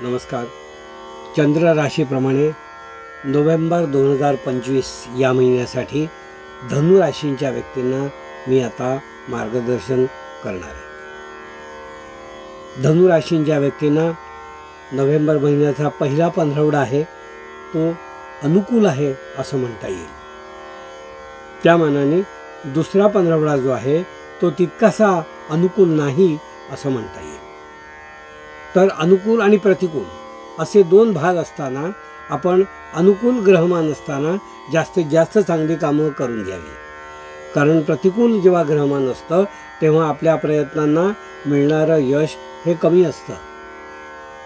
नमस्कार. चंद्र राशीप्रमाणे नोव्हेंबर 2025 या महिन्यासाठी धनु राशींच्या व्यक्तींना मी आता मार्गदर्शन करणार आहे. धनु राशींच्या व्यक्तींना नोव्हेंबर महिन्याचा पहिला पंधरवडा आहे तो अनुकूल आहे असं म्हणता येईल. त्या मानाने दुसरा पंधरवडा जो आहे तो तितकासा अनुकूल नाही असं म्हणता येईल. तर अनुकूल आणि प्रतिकूल असे दोन भाग असताना आपण अनुकूल ग्रहमान असताना जास्तीत जास्त चांगली कामं करून घ्यावी. कारण प्रतिकूल जेव्हा ग्रहमान असतं तेव्हा आपल्या प्रयत्नांना मिळणारं यश हे कमी असतं.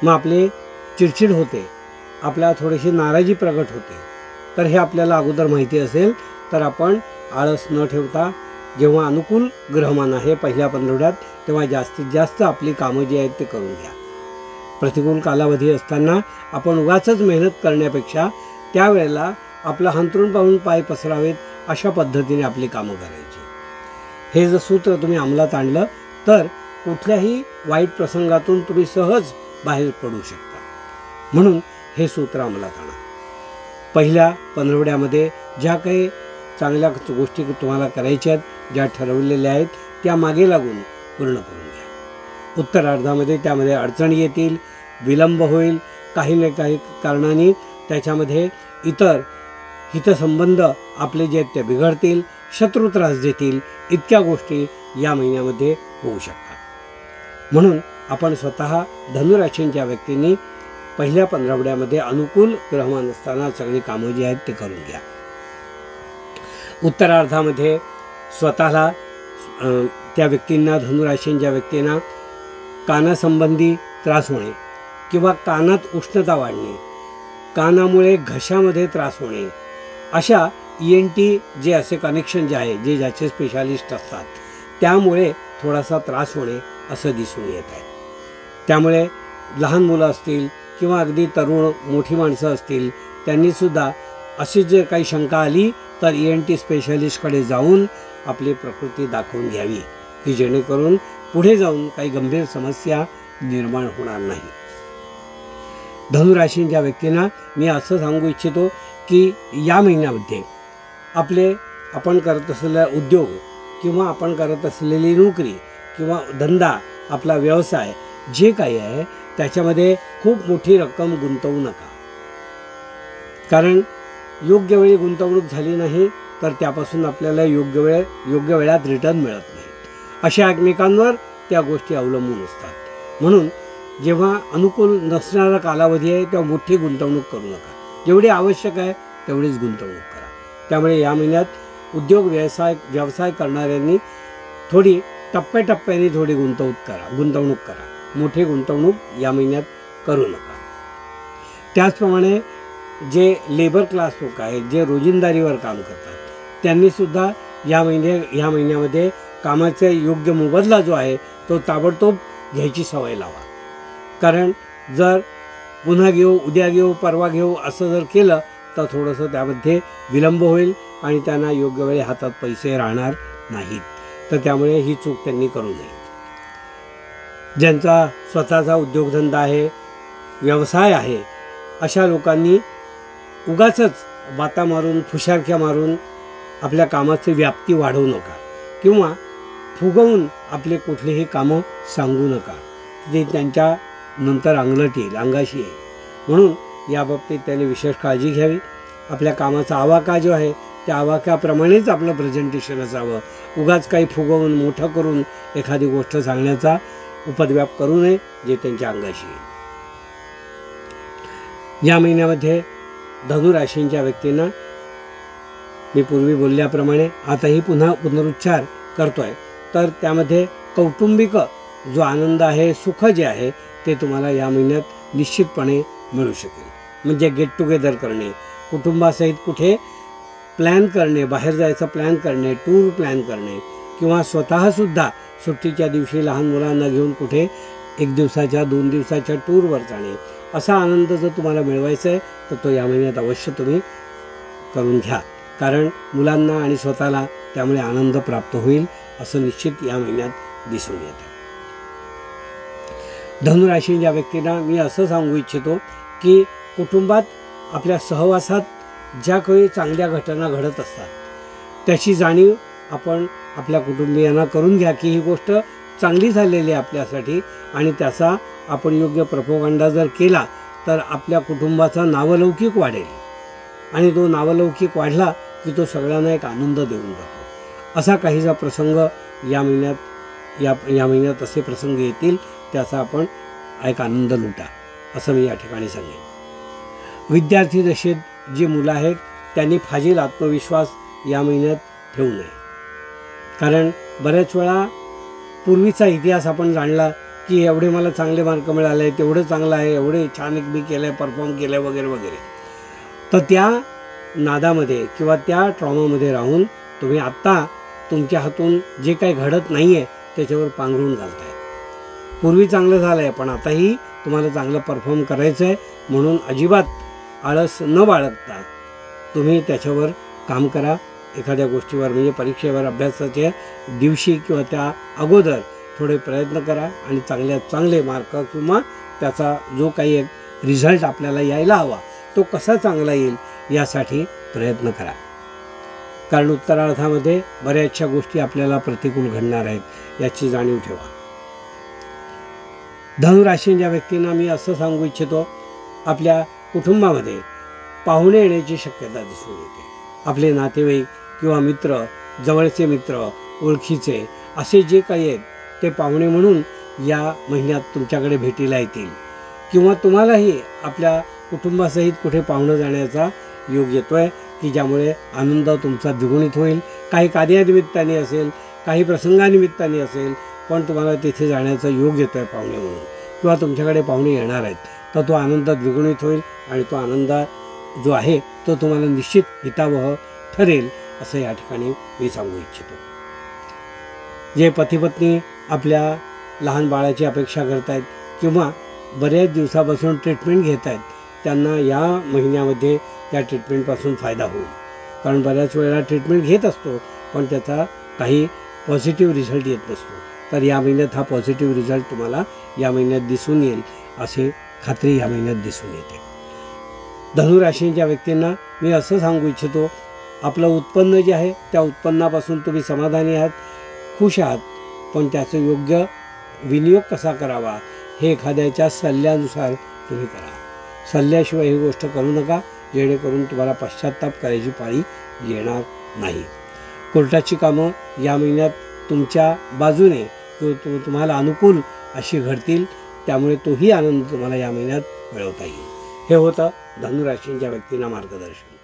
मग आपले चिडचिड होते, आपल्याला थोडीशी नाराजी प्रगट होते. तर हे आपल्याला अगोदर माहिती असेल तर आपण आळस न ठेवता जेव्हा अनुकूल ग्रहमान आहे पहिल्या पंधरवड्यात तेव्हा जास्तीत जास्त आपली कामं जी आहेत ते करून घ्या. प्रतिकूल कालावधी असताना आपण उगाचच मेहनत करण्यापेक्षा त्यावेळेला आपलं हंतरून पाहून पाय पसरावेत अशा पद्धतीने आपली कामं करायची. हे जर सूत्र तुम्ही अंमलात आणलं तर कुठल्याही वाईट प्रसंगातून तुम्ही सहज बाहेर पडू शकता. म्हणून हे सूत्र अंमलात आणा. पहिल्या पंधरवड्यामध्ये ज्या काही चांगल्या गोष्टी तुम्हाला करायच्या आहेत, ज्या ठरवलेल्या आहेत त्या मागे लागून पूर्ण करून घ्या. उत्तरार्धामध्ये त्यामध्ये अडचणी येतील, विलंब होईल, काही ना काही कारणाने त्याच्यामध्ये इतर हितसंबंध आपले जे आहेत ते बिघडतील, शत्रू त्रास देतील, इतक्या गोष्टी या महिन्यामध्ये होऊ शकतात. म्हणून आपण स्वतः धनुराशींच्या व्यक्तींनी पहिल्या पंधरवड्यामध्ये अनुकूल ग्रहमान असताना सगळी कामं जी आहेत ते करून घ्या. उत्तरार्धामध्ये स्वतःला त्या व्यक्तींना धनुराशींच्या व्यक्तींना कानासंबंधी त्रास होणे किंवा कानात उष्णता वाढणे, कानामुळे घशामध्ये त्रास होणे, अशा ENT जे असे कनेक्शन जे आहे जे ज्याचे स्पेशालिस्ट असतात त्यामुळे थोडासा त्रास होणे असं दिसून येत आहे. त्यामुळे लहान मुलं असतील किंवा अगदी तरुण मोठी माणसं असतील त्यांनीसुद्धा अशी जर काही शंका आली तर ENT स्पेशालिस्टकडे जाऊन आपली प्रकृती दाखवून घ्यावी की जेणेकरून पुढे जाऊन काही गंभीर समस्या निर्माण होणार नाही. धनुराशींच्या व्यक्तींना मी असं सांगू इच्छितो की या महिन्यामध्ये आपण करत असलेला उद्योग किंवा आपण करत असलेली नोकरी किंवा धंदा, आपला व्यवसाय जे काही आहे त्याच्यामध्ये खूप मोठी रक्कम गुंतवू नका. कारण योग्य वेळी गुंतवणूक झाली नाही तर त्यापासून आपल्याला योग्य वेळात रिटर्न मिळत नाही. अशा एकमेकांवर त्या गोष्टी अवलंबून असतात. म्हणून जेव्हा अनुकूल नसणारा कालावधी आहे तेव्हा मोठी गुंतवणूक करू नका. जेवढी आवश्यक आहे तेवढीच गुंतवणूक करा. त्यामुळे या महिन्यात उद्योग व्यवसाय करणाऱ्यांनी थोडी टप्प्याटप्प्याने थोडी गुंतवणूक करा. मोठी गुंतवणूक या महिन्यात करू नका. त्याचप्रमाणे जे लेबर क्लास लोक आहेत जे रोजंदारीवर काम करतात त्यांनीसुद्धा या महिन्यामध्ये कामाचा योग्य मोबदला जो आहे तो ताबडतोब घ्यायची सवय लावा. कारण जर पुन्हा घेऊ, उद्या घेऊ, परवा घेऊ असं जर केलं तर थोडंसं त्यामध्ये विलंब होईल आणि त्यांना योग्य वेळी हातात पैसे राहणार नाहीत. तर त्यामुळे ही चूक त्यांनी करू नये. ज्यांचा स्वतःचा उद्योगधंदा आहे, व्यवसाय आहे, अशा लोकांनी उगाचच बाता मारून फुशारक्या मारून आपल्या कामाची व्याप्ती वाढवू नका किंवा फुगवून आपले कुठलीही कामं सांगू नका. ते त्यांच्या नंतर अंगलट येईल, अंगाशी येईल. म्हणून याबाबतीत त्यांनी विशेष काळजी घ्यावी. आपल्या कामाचा आवाका जो आहे त्या आवाक्याप्रमाणेच आपलं प्रेझेंटेशन असावं. उगाच काही फुगवून मोठं करून एखादी गोष्ट सांगण्याचा उपद्व्याप करू नये जे त्यांच्या अंगाशी येईल. या महिन्यामध्ये धनुराशींच्या व्यक्तींना मी पूर्वी बोलल्याप्रमाणे आताही पुन्हा पुनरुच्चार करतोय तर त्यामध्ये कौटुंबिक जो आनंद आहे, सुख जे आहे ते तुम्हाला या महिन्यात निश्चितपणे मिळू शकेल. म्हणजे गेट टुगेदर करणे, कुटुंबासहित कुठे प्लॅन करणे, बाहेर जायचा प्लॅन करणे, टूर प्लॅन करणे किंवा स्वतःसुद्धा सुट्टीच्या दिवशी लहान मुलांना घेऊन कुठे 1 दिवसाच्या 2 दिवसाच्या टूरवर जाणे, असा आनंद जर तुम्हाला मिळवायचा आहे तर तो या महिन्यात अवश्य तुम्ही करून घ्या. कारण मुलांना आणि स्वतःला त्यामुळे आनंद प्राप्त होईल असं निश्चित या महिन्यात दिसून येतं. धनुराशीच्या व्यक्तींना मी असं सांगू इच्छितो की कुटुंबात आपल्या सहवासात ज्या काही चांगल्या घटना घडत असतात त्याची जाणीव आपण आपल्या कुटुंबियांना करून घ्या की ही गोष्ट चांगली झालेली आहे आपल्यासाठी आणि त्याचा आपण योग्य प्रोपगंडा जर केला तर आपल्या कुटुंबाचा नावलौकिक वाढेल आणि तो नावलौकिक वाढला की तो सगळ्यांना एक आनंद देऊन जातो। असा काहीसा प्रसंग या महिन्यात असे प्रसंग येतील त्याचा आपण एक आनंद लुटा असं मी या ठिकाणी सांगेन। विद्यार्थी दशेत जी मुलं आहेत त्यांनी फाजील आत्मविश्वास या महिन्यात ठेवू नये, कारण बऱ्याच वेळा पूर्वीचा इतिहास आपण जाणला की एवढे मला चांगले मार्क मिळाले, तेवढं चांगलं आहे, एवढे छान मी केलं आहे, परफॉर्म केलं आहे वगैरे वगैरे, तर त्या नादामध्ये किंवा त्या ट्रॉमामध्ये राहून तुम्ही आत्ता तुमच्या हातून जे काही घडत नाही आहे त्याच्यावर पांघरून घालताय। पूर्वी चांगलं झालं आहे पण आताही तुम्हाला चांगलं परफॉर्म करायचं आहे म्हणून अजिबात आळस न बाळगता तुम्ही त्याच्यावर काम करा। एखाद्या गोष्टीवर म्हणजे परीक्षेवर अभ्यासाच्या दिवशी किंवा त्या अगोदर थोडे प्रयत्न करा आणि चांगले मार्क किंवा त्याचा जो काही एक रिझल्ट आपल्याला यायला हवा तो कसा चांगला येईल यासाठी प्रयत्न करा, कारण उत्तरार्धामध्ये बऱ्याचशा गोष्टी आपल्याला प्रतिकूल घडणार आहेत याची जाणीव ठेवा। धनुराशीच्या व्यक्तींना मी असं सांगू इच्छितो आपल्या कुटुंबामध्ये पाहुणे येण्याची शक्यता दिसून येते। आपले नातेवाईक किंवा मित्र, जवळचे मित्र, ओळखीचे असे जे काही आहेत ते पाहुणे म्हणून या महिन्यात तुमच्याकडे भेटीला येतील किंवा तुम्हालाही आपल्या कुटुंबासहित कुठे पाहुणं जाण्याचा योग येतोय की ज्यामुळे आनंद तुमचा द्विगुणित होईल। काही कार्यानिमित्ताने असेल, काही प्रसंगानिमित्ताने असेल, पण तुम्हाला तिथे जाण्याचा योग येतोय पाहुणे म्हणून किंवा तुमच्याकडे पाहुणे येणार आहेत तर तो आनंद द्विगुणित होईल आणि तो आनंद जो आहे तो तुम्हाला निश्चित हितावह ठरेल असं या ठिकाणी मी सांगू इच्छितो। जे पतिपत्नी आपल्या लहान बाळाची अपेक्षा करत आहेत किंवा बऱ्याच दिवसापासून ट्रीटमेंट घेत आहेत त्यांना या महिन्यामध्ये त्या ट्रीटमेंटपासून फायदा होईल, कारण बऱ्याच वेळेला ट्रीटमेंट घेत असतो पण त्याचा काही पॉझिटिव्ह रिझल्ट येत नसतो, तर या महिन्यात हा पॉझिटिव्ह रिझल्ट तुम्हाला या महिन्यात दिसून येईल असे खात्री या महिन्यात दिसून येते। धनुराशीच्या व्यक्तींना मी असं सांगू इच्छितो आपलं उत्पन्न जे आहे त्या उत्पन्नापासून तुम्ही समाधानी आहात, खुश आहात, पण त्याचं योग्य विनियोग कसा करावा हे एखाद्याच्या सल्ल्यानुसार तुम्ही करा। सल्ल्याशिवाय ही गोष्ट करू नका जेणेकरून तुम्हाला पश्चात्ताप करायची पाळी येणार नाही। कोर्टाची कामं या महिन्यात तुमच्या बाजूने किंवा तुम्हाला अनुकूल अशी घडतील, त्यामुळे तोही आनंद तुम्हाला या महिन्यात मिळवता येईल। हे होतं धनुराशीच्या व्यक्तींना मार्गदर्शन।